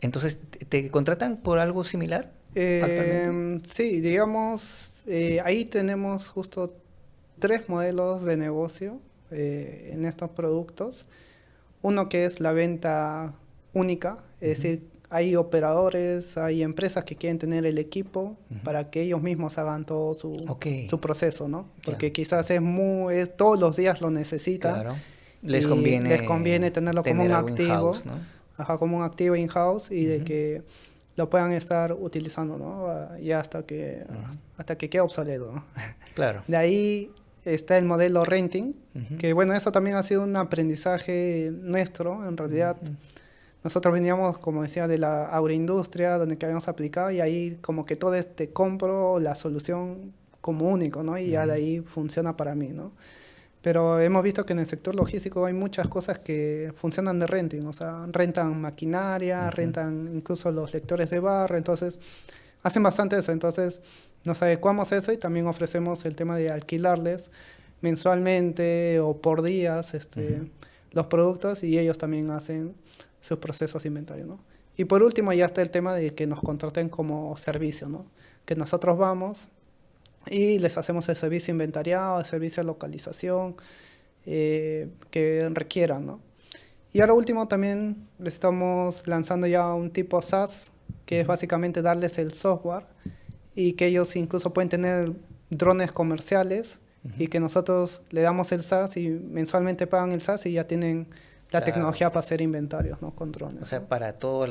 Entonces, ¿te contratan por algo similar actualmente? Sí, digamos, ahí tenemos justo 3 modelos de negocio en estos productos. Uno que es la venta única, es decir, hay operadores, hay empresas que quieren tener el equipo para que ellos mismos hagan todo su proceso, ¿no? Porque quizás es todos los días lo necesitan. Claro. Les conviene tenerlo como un activo, ¿no? Ajá, como un activo in-house y de que lo puedan estar utilizando, ¿no? Ya hasta que quede obsoleto, ¿no? Claro. De ahí está el modelo renting, que bueno, eso también ha sido un aprendizaje nuestro, en realidad. Nosotros veníamos, como decía, de la agroindustria, donde que habíamos aplicado, y ahí como que todo compro la solución como único, ¿no? Y ya de ahí funciona para mí, ¿no? Pero hemos visto que en el sector logístico hay muchas cosas que funcionan de renting, o sea, rentan maquinaria, rentan incluso los lectores de barra, entonces hacen bastante eso. Entonces nos adecuamos a eso y también ofrecemos el tema de alquilarles mensualmente o por días los productos, y ellos también hacen sus procesos de inventario, ¿no? Y por último ya está el tema de que nos contraten como servicio, ¿no? Que nosotros vamos y les hacemos el servicio inventariado, el servicio de localización que requieran, ¿no? Y ahora último también estamos lanzando ya un tipo SaaS, que es básicamente darles el software y que ellos incluso pueden tener drones comerciales y que nosotros le damos el SaaS y mensualmente pagan el SaaS y ya tienen la tecnología para hacer inventarios, ¿no? Con drones. O sea, ¿no? para todos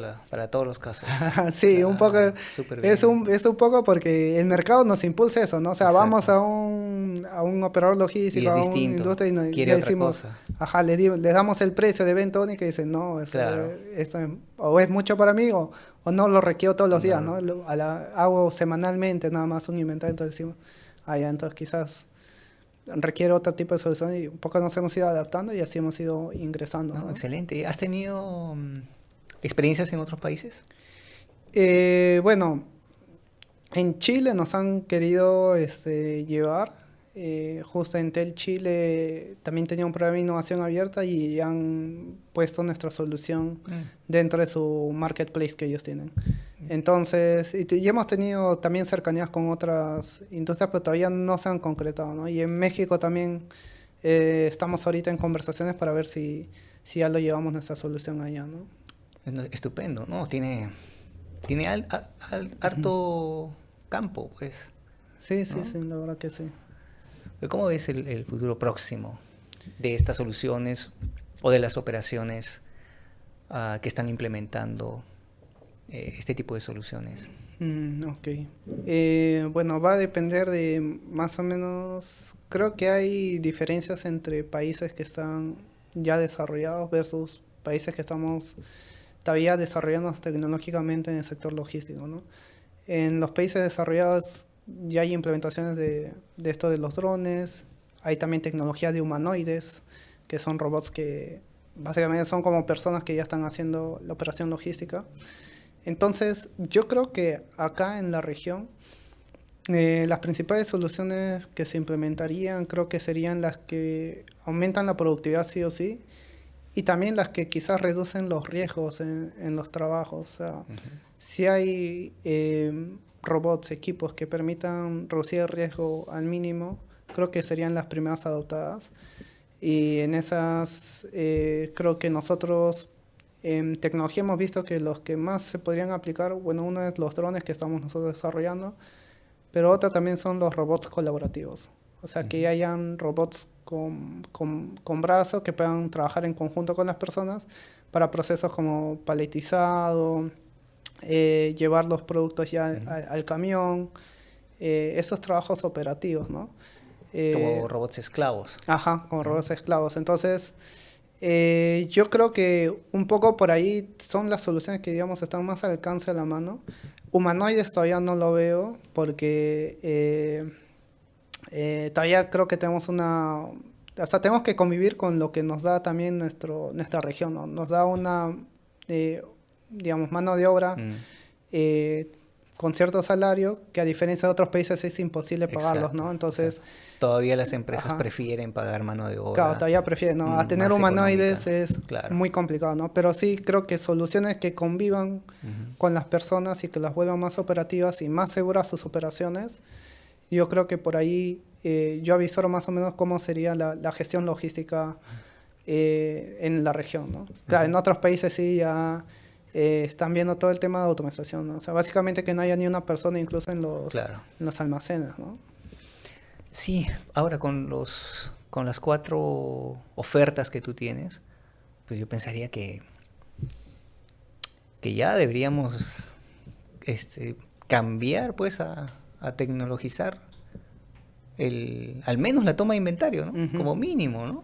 los casos. Sí, un poco. Es bien. un poco porque el mercado nos impulsa eso, ¿no? O sea, vamos a un operador logístico, a una industria y le decimos, ajá, le damos el precio de venta única y dicen, no, esto o es mucho para mí o no lo requiero todos los días, ¿no? Hago semanalmente nada más un inventario, entonces decimos, ya, entonces quizás requiere otro tipo de solución y un poco nos hemos ido adaptando y así hemos ido ingresando. ¿no? Excelente. ¿Has tenido experiencias en otros países? Bueno, en Chile nos han querido llevar. Justo Entel Chile también tenía un programa de innovación abierta y han puesto nuestra solución dentro de su marketplace que ellos tienen. Entonces, y hemos tenido también cercanías con otras industrias, pero todavía no se han concretado, ¿no? Y en México también estamos ahorita en conversaciones para ver si ya lo llevamos nuestra solución allá, ¿no? Estupendo, ¿no? Tiene harto campo, pues. Sí, ¿no? sí, la verdad que sí. Pero ¿cómo ves el futuro próximo de estas soluciones o de las operaciones que están implementando este tipo de soluciones? Ok. Bueno, va a depender de más o menos, creo que hay diferencias entre países que están ya desarrollados versus países que estamos todavía desarrollándonos tecnológicamente en el sector logístico, ¿no? En los países desarrollados ya hay implementaciones de esto de los drones, hay también tecnología de humanoides, que son robots que básicamente son como personas que ya están haciendo la operación logística. Entonces, yo creo que acá en la región, las principales soluciones que se implementarían creo que serían las que aumentan la productividad sí o sí y también las que quizás reducen los riesgos en los trabajos. O sea, si hay robots, equipos que permitan reducir el riesgo al mínimo, creo que serían las primeras adoptadas. Y en esas creo que nosotros en tecnología hemos visto que los que más se podrían aplicar, bueno, uno es los drones que estamos nosotros desarrollando, pero otro también son los robots colaborativos. O sea, que hayan robots con brazos que puedan trabajar en conjunto con las personas para procesos como paletizado, llevar los productos ya al camión, esos trabajos operativos, ¿no? Como robots esclavos. Ajá, como robots esclavos. Entonces, yo creo que un poco por ahí son las soluciones que, digamos, están más al alcance de la mano. Humanoides todavía no lo veo porque todavía creo que tenemos o sea, tenemos que convivir con lo que nos da también nuestra región, ¿no? Nos da una, digamos, mano de obra con cierto salario que a diferencia de otros países es imposible pagarlos, ¿no? Entonces... Todavía las empresas prefieren pagar mano de obra. Claro, todavía prefieren, ¿no? A tener humanoides es muy complicado, ¿no? Pero sí creo que soluciones que convivan con las personas y que las vuelvan más operativas y más seguras sus operaciones, yo creo que por ahí yo avisoro más o menos cómo sería la gestión logística en la región, ¿no? Claro, en otros países sí ya están viendo todo el tema de automatización, ¿no? O sea, básicamente que no haya ni una persona incluso en los almacenes, ¿no? Sí, ahora con las 4 ofertas que tú tienes, pues yo pensaría que ya deberíamos cambiar pues a tecnologizar al menos la toma de inventario, ¿no? Como mínimo, ¿no?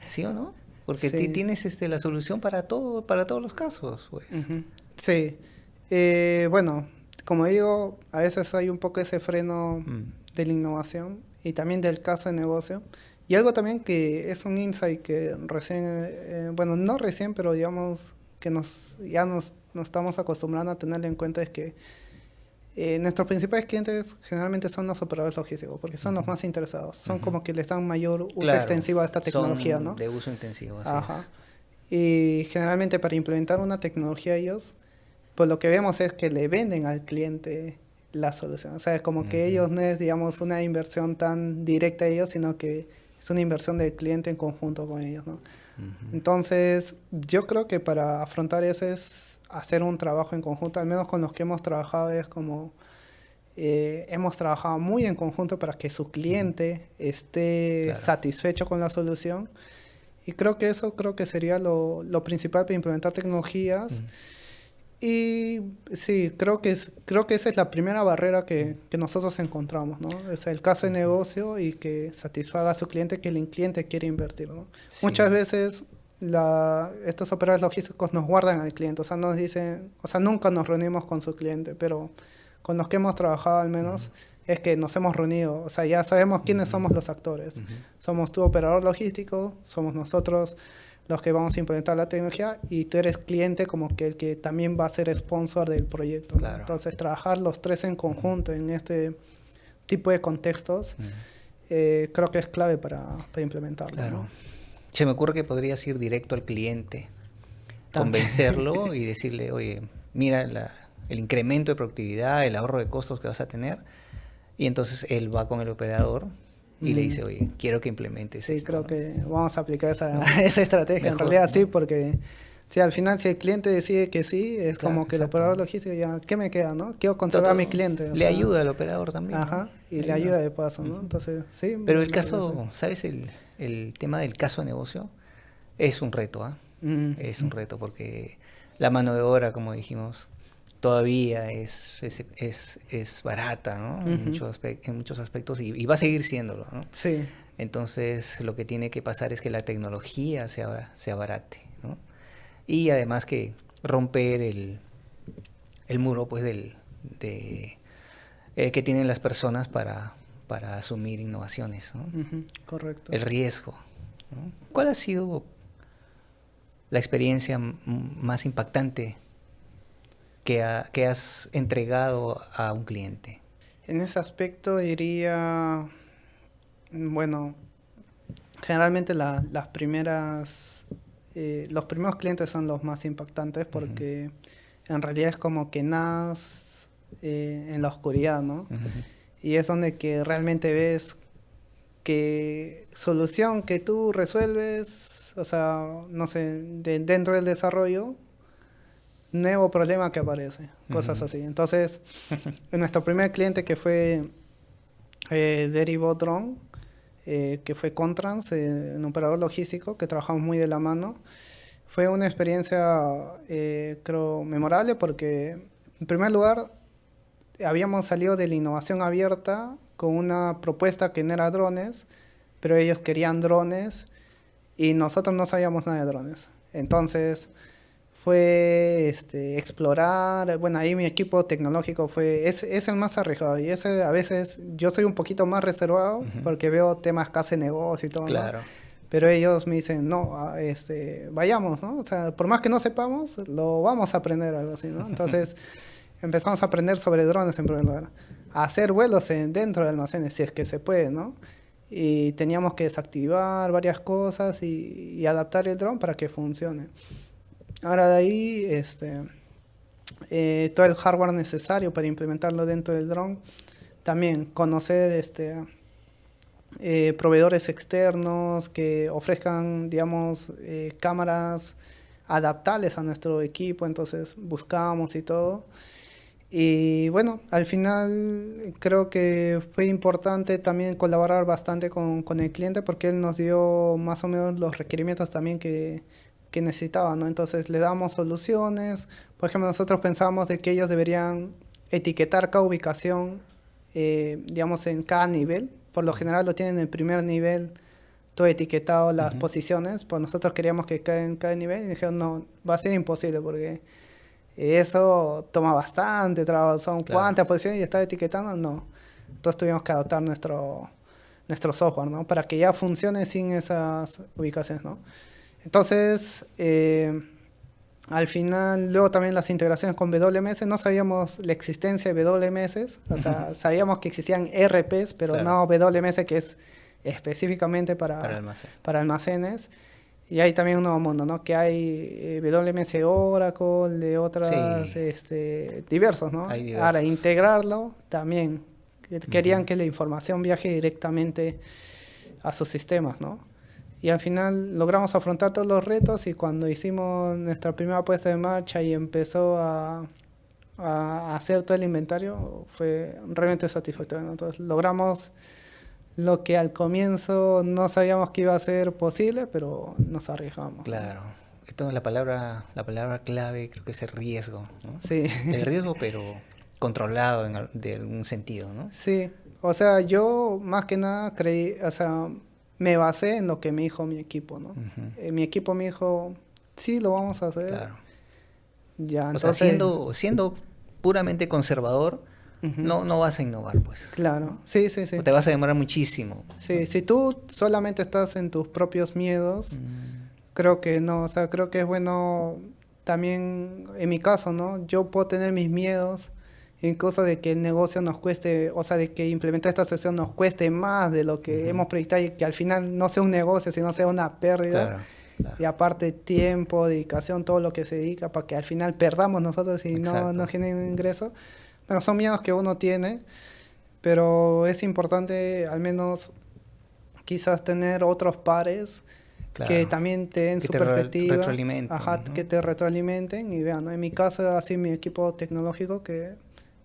¿Sí o no? Porque tienes la solución para todos los casos, pues. Sí. Bueno, como digo, a veces hay un poco ese freno de la innovación y también del caso de negocio. Y algo también que es un insight que recién, bueno, no recién, pero digamos que ya nos estamos acostumbrando a tenerlo en cuenta es que nuestros principales clientes generalmente son los operadores logísticos, porque son los más interesados. Son como que les dan mayor uso extensivo a esta tecnología, son ¿no? De uso intensivo, así Ajá. es. Y generalmente para implementar una tecnología ellos, pues lo que vemos es que le venden al cliente la solución. O sea, es como que ellos no es, digamos, una inversión tan directa a ellos, sino que es una inversión del cliente en conjunto con ellos, ¿no? Entonces, yo creo que para afrontar eso es hacer un trabajo en conjunto, al menos con los que hemos trabajado, es como hemos trabajado muy en conjunto para que su cliente esté satisfecho con la solución. Y creo que sería lo principal para implementar tecnologías. Y sí, creo que esa es la primera barrera que nosotros encontramos, ¿no? Es el caso de negocio y que satisfaga a su cliente, que el cliente quiere invertir, ¿no? Sí. Muchas veces estos operadores logísticos nos guardan al cliente, o sea, nos dicen, o sea, nunca nos reunimos con su cliente, pero con los que hemos trabajado al menos es que nos hemos reunido, o sea, ya sabemos quiénes somos los actores. Somos tu operador logístico, somos nosotros los que vamos a implementar la tecnología y tú eres cliente como que el que también va a ser sponsor del proyecto, ¿no? Claro. Entonces trabajar los tres en conjunto en este tipo de contextos creo que es clave para implementarlo. Claro. ¿no? Se me ocurre que podrías ir directo al cliente, convencerlo y decirle, oye, mira el incremento de productividad, el ahorro de costos que vas a tener, y entonces él va con el operador y le dice, oye, quiero que implementes sí, esto. Creo que vamos a aplicar esa estrategia. Mejor, en realidad sí, porque si al final si el cliente decide que sí, es como que el operador logístico ya, ¿qué me queda, no? Quiero conservar a mi cliente. Le ayuda al operador también. Ajá, ¿no? Y le ayuda de paso, ¿no? Entonces, sí. Pero el caso, ¿sabes? El tema del caso de negocio es un reto, ¿ah? Es un reto porque la mano de obra, como dijimos, todavía es barata, ¿no? En muchos aspectos y va a seguir siéndolo, ¿no? Sí. Entonces lo que tiene que pasar es que la tecnología se abarate, ¿no? Y además que romper el muro pues que tienen las personas para asumir innovaciones, ¿no? Correcto. El riesgo, ¿no? ¿Cuál ha sido la experiencia más impactante que has entregado a un cliente? En ese aspecto diría, bueno, generalmente las primeras los primeros clientes son los más impactantes porque en realidad es como que nadas en la oscuridad, ¿no? Y es donde que realmente ves que solución que tú resuelves, o sea, no sé, dentro del desarrollo, nuevo problema que aparece, cosas así. Entonces, en nuestro primer cliente que fue Derivó Drone, que fue Contrans, un operador logístico que trabajamos muy de la mano, fue una experiencia, creo, memorable porque, en primer lugar, habíamos salido de la innovación abierta con una propuesta que no era drones, pero ellos querían drones y nosotros no sabíamos nada de drones. Entonces fue explorar, bueno, ahí mi equipo tecnológico es el más arriesgado y ese a veces yo soy un poquito más reservado porque veo temas casi negocio y todo, Claro. ¿no? Pero ellos me dicen, no, vayamos, ¿no? O sea, por más que no sepamos, lo vamos a aprender, algo así, ¿no? Entonces empezamos a aprender sobre drones en primer lugar, a hacer vuelos dentro de almacenes, si es que se puede, ¿no? Y teníamos que desactivar varias cosas y adaptar el dron para que funcione. Ahora de ahí, todo el hardware necesario para implementarlo dentro del dron, también conocer proveedores externos que ofrezcan, digamos, cámaras adaptables a nuestro equipo, entonces buscamos y todo. Y bueno, al final creo que fue importante también colaborar bastante con el cliente porque él nos dio más o menos los requerimientos también que necesitaba, ¿no? Entonces le damos soluciones. Por ejemplo, nosotros pensábamos de que ellos deberían etiquetar cada ubicación, digamos, en cada nivel. Por lo general lo tienen en el primer nivel, todo etiquetado las posiciones. Pues nosotros queríamos que caiga en cada nivel y dijeron, no, va a ser imposible porque eso toma bastante trabajo. Son cuántas posiciones y está etiquetando, no. Entonces tuvimos que adaptar nuestro software, ¿no? Para que ya funcione sin esas ubicaciones, ¿no? Entonces, al final, luego también las integraciones con WMS, no sabíamos la existencia de WMS, o sea, sabíamos que existían ERPs, pero no WMS, que es específicamente para almacenes. Y hay también un nuevo mundo, ¿no? Que hay WMS Oracle, de otras, diversos, ¿no? Hay diversos. Ahora, integrarlo también. Querían que la información viaje directamente a sus sistemas, ¿no? Y al final logramos afrontar todos los retos y cuando hicimos nuestra primera puesta en marcha y empezó a hacer todo el inventario, fue realmente satisfactorio, ¿no? Entonces logramos lo que al comienzo no sabíamos que iba a ser posible, pero nos arriesgamos. Claro. Esto, la palabra clave creo que es el riesgo, ¿no? Sí. El riesgo, pero controlado de algún sentido, ¿no? Sí. O sea, yo más que nada creí, o sea, me basé en lo que me dijo mi equipo, ¿no? Mi equipo me dijo, sí, lo vamos a hacer. Claro. Ya, o sea, siendo puramente conservador, no vas a innovar, pues. Claro, sí. O te vas a demorar muchísimo. Sí, si tú solamente estás en tus propios miedos, creo que no, o sea, creo que es bueno también, en mi caso, ¿no? Yo puedo tener mis miedos, incluso de que el negocio nos cueste, o sea, de que implementar esta solución nos cueste más de lo que hemos proyectado y que al final no sea un negocio, sino sea una pérdida. Claro. Y aparte tiempo, dedicación, todo lo que se dedica para que al final perdamos nosotros y no genere un ingreso. Bueno, son miedos que uno tiene, pero es importante al menos quizás tener otros pares que también te den su perspectiva. Retroalimenten. Ajá, que te retroalimenten y vean, ¿no? En mi caso, así mi equipo tecnológico, que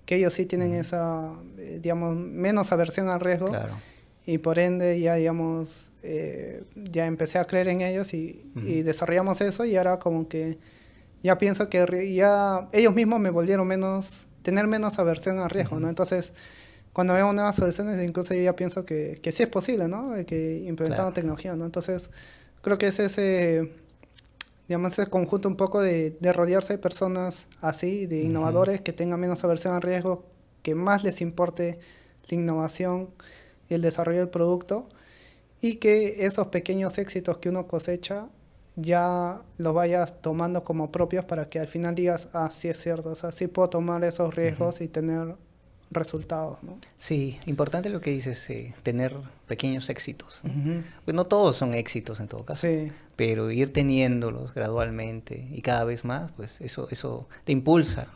ellos sí tienen esa, digamos, menos aversión al riesgo. Claro. Y por ende ya, digamos, ya empecé a creer en ellos y desarrollamos eso y ahora como que ya pienso que ya ellos mismos me volvieron tener menos aversión al riesgo, ¿no? Entonces, cuando vemos nuevas soluciones, incluso yo ya pienso que sí es posible, ¿no? De que implementando tecnología, ¿no? Entonces, creo que es ese conjunto un poco de rodearse de personas así, de innovadores que tengan menos aversión al riesgo, que más les importe la innovación y el desarrollo del producto, y que esos pequeños éxitos que uno cosecha ya los vayas tomando como propios para que al final digas, sí es cierto, o sea, sí puedo tomar esos riesgos y tener resultados, ¿no? Sí, importante lo que dices, tener pequeños éxitos, ¿no? Pues no todos son éxitos en todo caso, Sí, pero ir teniéndolos gradualmente y cada vez más, pues eso te impulsa.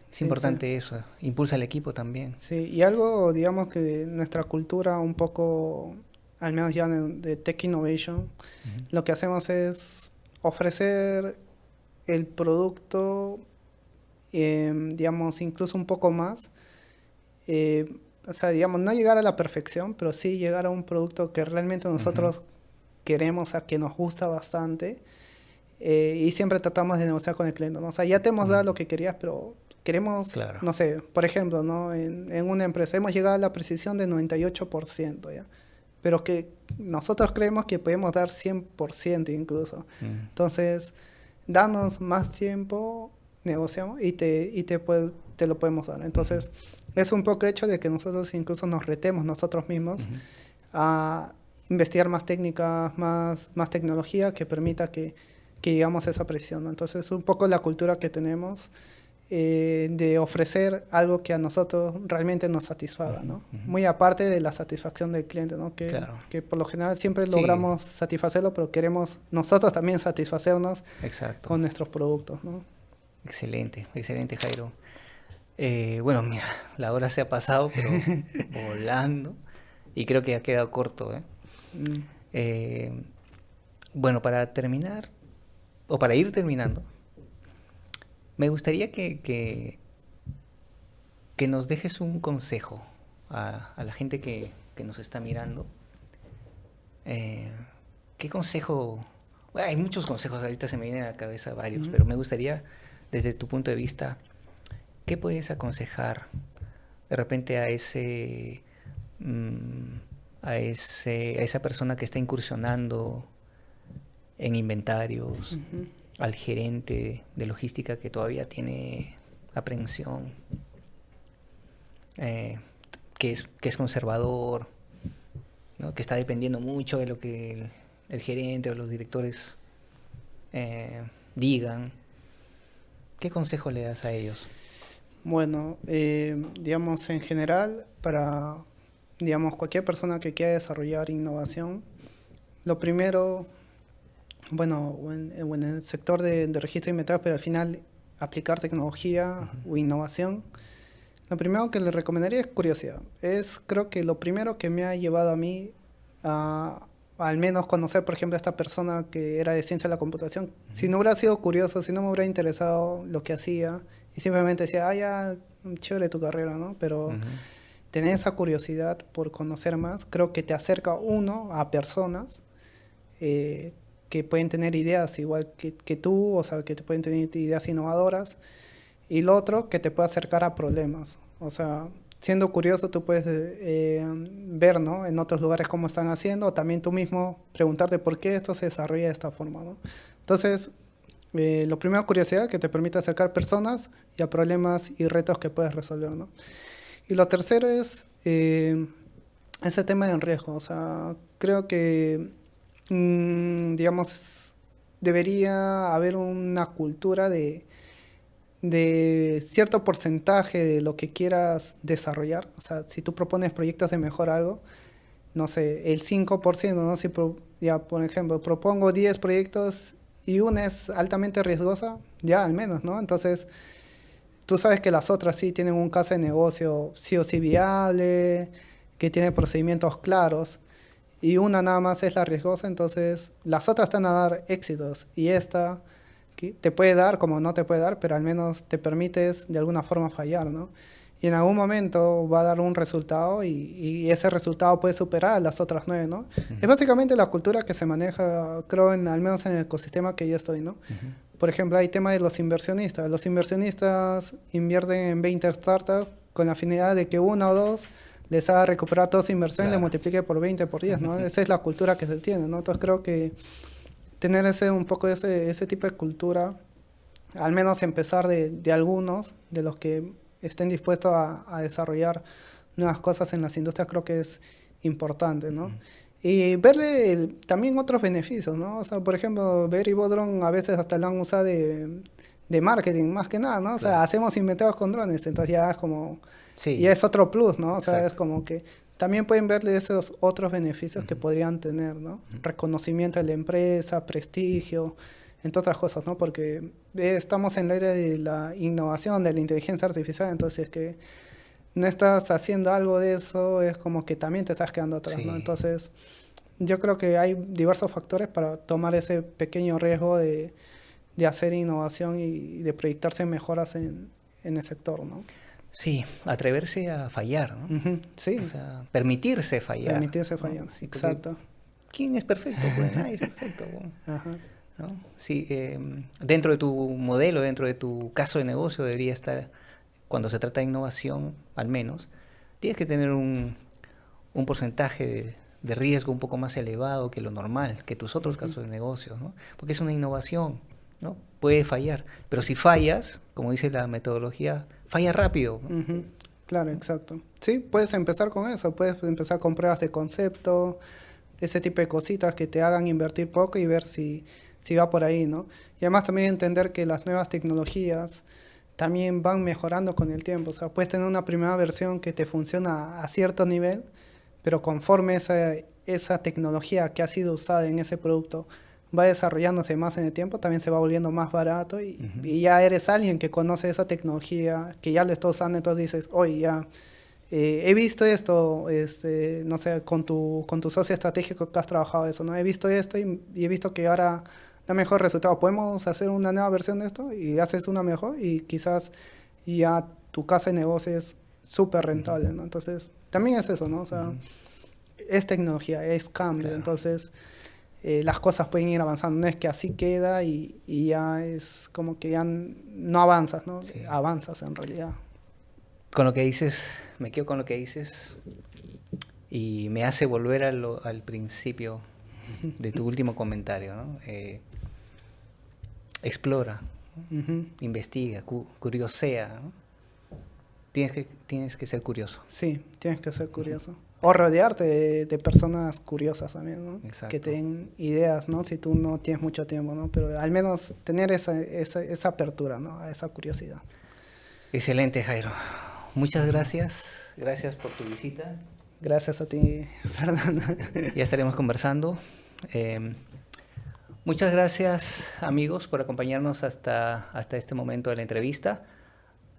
Es sí, importante eso, impulsa al equipo también. sí. Y algo, digamos que de nuestra cultura un poco, al menos ya de Tech Innovation, lo que hacemos es ofrecer el producto, digamos, incluso un poco más. O sea, digamos, no llegar a la perfección, pero sí llegar a un producto que realmente nosotros queremos, a que nos gusta bastante. Y siempre tratamos de negociar con el cliente, ¿no? O sea, ya te hemos dado lo que querías, pero queremos, Claro. no sé, por ejemplo, ¿no? En una empresa hemos llegado a la precisión de 98%, ¿ya? Pero que nosotros creemos que podemos dar 100% incluso. Entonces, danos más tiempo, negociamos y te lo podemos dar. Entonces, es un poco hecho de que nosotros incluso nos retemos nosotros mismos a investigar más técnicas, más tecnología que permita que llegamos a esa precisión, ¿no? Entonces, un poco la cultura que tenemos de ofrecer algo que a nosotros realmente nos satisfaga, ¿no? Muy aparte de la satisfacción del cliente, ¿no? Claro. Que por lo general siempre Sí. logramos satisfacerlo, pero queremos nosotros también satisfacernos Exacto. con nuestros productos, ¿no? Excelente, excelente, Jairo. Bueno, mira, la hora se ha pasado, pero volando, y creo que ha quedado corto, ¿eh? Mm. Bueno, para terminar, o para ir terminando, me gustaría que nos dejes un consejo a la gente que nos está mirando. ¿Qué consejo? Bueno, hay muchos consejos, ahorita se me vienen a la cabeza varios, pero me gustaría, desde tu punto de vista, ¿qué puedes aconsejar de repente a esa persona que está incursionando en inventarios, al gerente de logística que todavía tiene aprehensión, que es conservador, ¿no? Que está dependiendo mucho de lo que el gerente o los directores digan? ¿Qué consejo le das a ellos? Bueno, digamos en general, para digamos cualquier persona que quiera desarrollar innovación, lo primero, bueno, en el sector de registro de inventarios, pero al final aplicar tecnología o innovación, lo primero que le recomendaría es curiosidad. Creo que lo primero que me ha llevado a mí a al menos conocer, por ejemplo, a esta persona que era de ciencia de la computación. Si no hubiera sido curioso, si no me hubiera interesado lo que hacía, y simplemente decía, ya, chévere tu carrera, ¿no? Pero tener esa curiosidad por conocer más, creo que te acerca uno a personas que pueden tener ideas igual que tú, o sea, que te pueden tener ideas innovadoras, y lo otro, que te puede acercar a problemas. O sea, siendo curioso, tú puedes ver, ¿no?, en otros lugares cómo están haciendo, o también tú mismo preguntarte por qué esto se desarrolla de esta forma, ¿no? Entonces, lo primero, curiosidad, que te permite acercar personas y a problemas y retos que puedes resolver, ¿no? Y lo tercero es ese tema de riesgo. O sea, creo que, digamos, debería haber una cultura de cierto porcentaje de lo que quieras desarrollar. O sea, si tú propones proyectos de mejor algo, no sé, el 5%, ¿no? Si ya, por ejemplo, propongo 10 proyectos y una es altamente riesgosa, ya al menos, ¿no? Entonces, tú sabes que las otras sí tienen un caso de negocio sí o sí viable, que tiene procedimientos claros, y una nada más es la riesgosa, entonces las otras te van a dar éxitos, y esta que te puede dar como no te puede dar, pero al menos te permites de alguna forma fallar, ¿no? Y en algún momento va a dar un resultado y ese resultado puede superar a las otras 9, ¿no? Es básicamente la cultura que se maneja, creo, al menos en el ecosistema que yo estoy, ¿no? Por ejemplo, hay tema de los inversionistas. Los inversionistas invierten en 20 startups con la finalidad de que una o dos les haga recuperar toda su inversión y le multiplique por 20, por 10, ¿no? Esa es la cultura que se tiene, ¿no? Entonces creo que tener un poco ese tipo de cultura, al menos empezar de algunos, de los que estén dispuestos a desarrollar nuevas cosas en las industrias, creo que es importante, ¿no? Y verle también otros beneficios, ¿no? O sea, por ejemplo, Ver y Bodron a veces hasta la han usado de marketing, más que nada, ¿no? O sea, hacemos inventarios con drones, entonces ya es como Sí. Y es otro plus, ¿no? O sea, Exacto. es como que también pueden verle esos otros beneficios que podrían tener, ¿no? Reconocimiento de la empresa, prestigio, entre otras cosas, ¿no? Porque estamos en la era de la innovación, de la inteligencia artificial, entonces que no estás haciendo algo de eso, es como que también te estás quedando atrás, ¿no? Sí. Entonces, yo creo que hay diversos factores para tomar ese pequeño riesgo de hacer innovación y de proyectarse mejoras en el sector, ¿no? Sí, atreverse a fallar, ¿no? Ujú, sí, O sea, permitirse fallar. permitirse ¿no? fallar, Sí, porque exacto. ¿quién es perfecto? Pues nadie es perfecto. Ajá. ¿No? Sí, dentro de tu modelo, dentro de tu caso de negocio debería estar, cuando se trata de innovación, al menos, tienes que tener un porcentaje de riesgo un poco más elevado que lo normal, que tus otros casos de negocio, ¿no? Porque es una innovación, ¿no? Puede fallar, pero si fallas, como dice la metodología, falla rápido. Ujú, claro, exacto. Sí, puedes empezar con eso, puedes empezar con pruebas de concepto, ese tipo de cositas que te hagan invertir poco y ver si va por ahí, ¿no? Y además también entender que las nuevas tecnologías también van mejorando con el tiempo. O sea, puedes tener una primera versión que te funciona a cierto nivel, pero conforme esa tecnología que ha sido usada en ese producto va desarrollándose más en el tiempo, también se va volviendo más barato y ya eres alguien que conoce esa tecnología, que ya lo está usando, entonces dices, oye, ya he visto esto, no sé, con tu socio estratégico que has trabajado eso, ¿no? He visto esto y he visto que ahora da mejor resultado. ¿Podemos hacer una nueva versión de esto? Y haces una mejor y quizás ya tu casa de negocio es súper rentable, ¿no? Entonces, también es eso, ¿no? O sea, es tecnología, es cambio, Claro. entonces las cosas pueden ir avanzando. No es que así queda y ya es como que ya no avanzas, ¿no? Sí. Avanzas en realidad. Con lo que dices, me quedo con lo que dices y me hace volver al principio de tu último comentario, ¿no? Explora, Ujú. investiga, curiosea, ¿no? Tienes que ser curioso. Sí, tienes que ser curioso. O rodearte de personas curiosas también, ¿no? Exacto. Que te den ideas, ¿no? Si tú no tienes mucho tiempo, ¿no? Pero al menos tener esa apertura, ¿no? A esa curiosidad. Excelente, Jairo. Muchas gracias. Gracias por tu visita. Gracias a ti, Fernando. Ya estaremos conversando. Muchas gracias, amigos, por acompañarnos hasta este momento de la entrevista.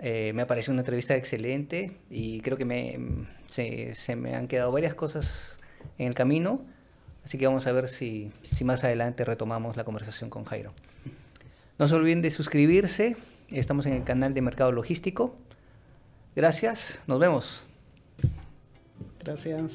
Me ha parecido una entrevista excelente y creo que se me han quedado varias cosas en el camino, así que vamos a ver si más adelante retomamos la conversación con Jairo. No se olviden de suscribirse, estamos en el canal de Mercado Logístico. Gracias, nos vemos. Gracias.